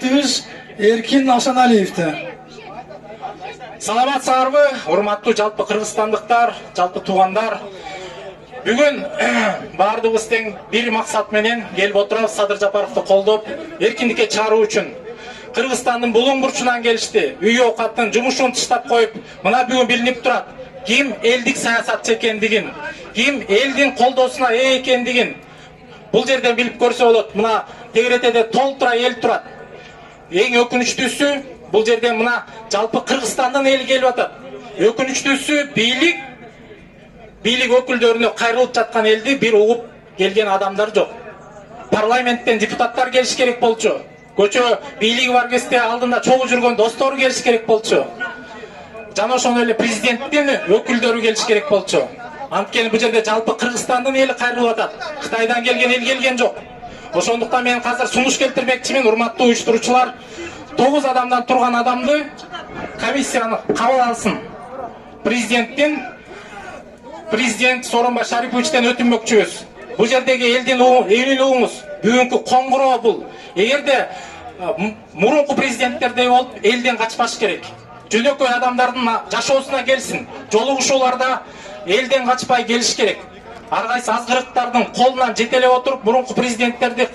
президентибиз Эркин Ашаналиевди. Саламатсыздарбы, урматтуу жалпы кыргызстандыктар, жалпы туугандар. Бүгүн баардыгыбыз тең бир максат менен келип отурабыз. Садыр Жапаровду колдоп, эркиндикке чыгаруу үчүн. Кыргызстандын булуң бурчунан келишти. Үй оокаттын жумушун таштап коюп, мына бүгүн билинип турат. Ким элдик саясатчы экендигин, ким элдин колдоосуна ээ экендигин бул жерден билип көрсө болот. Мына тегеретеде толтура эл турат. Эң өкүнүчтүүсү бул жерден мына жалпы Кыргызстандын эли келип атат. Өкүнүчтүүсү бийлик өкүлдөрүнө кайрылып жаткан элди бир угуп келген адамдар жок. Парламенттен депутаттар келиш керек болчу. Көчө бийлиги бар кезде алдында чогуу жүргөн достору келиш керек болчу. Жана ошондой эле президенттин өкүлдөрү келиш керек болчу. Анткени бул жерде жалпы Кыргызстандын эли кайрылып атат. Кытайдан келген эл келген жок. Ошондуктан мен азыр сунуш келтирмекчимин, урматтуу уюштуруучулар. 9 адамдан турган адамды комиссияны кабыл алсын. Президент Сооронбай Шариповичтен өтүнмөкчүбүз. Бул жердеги элдин угуңуз бүгүнкү коңгуроо бул. Эгерде мурунку президенттердей болуп элден качпаш керек. Жөнөкөй адамдардын жашоосуна келсин. Жолугушууларда элден качпай келиш керек. Ар кайсы азгырыктардын колунан жетелеп отуруп, мурунку президенттерди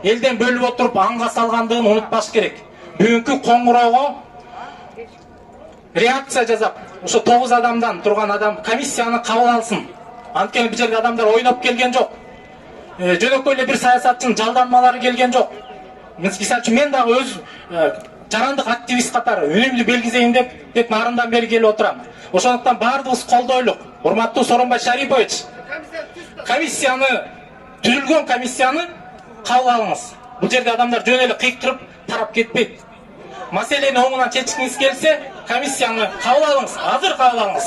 элден бөлүп отуруп анга салгандыгын унутпаш керек. Бүгүнкү коңгуроого реакция жасап, ошо 9 адамдан турган адам комиссияны кабыл алсын. Анткени бул жерге адамдар ойноп келген жок. Жөнөкөй эле бир саясатчынын жалданмалары келген жок. Мисалы үчүн мен дагы өз жарандык активист катары үнүмдү белгизейин деп нарындан бери келип отурам. Ошондуктан баардыгыбыз колдойлук. Урматтуу Сооронбай Шарипович, түзүлгөн комиссияны кабыл алыңыз. Бул жерде адамдар жөн эле кыйктырып тарап кетпейт. Маселени оңунан чечкиңиз келсе, комиссияны кабыл алыңыз, азыр кабыл алыңыз.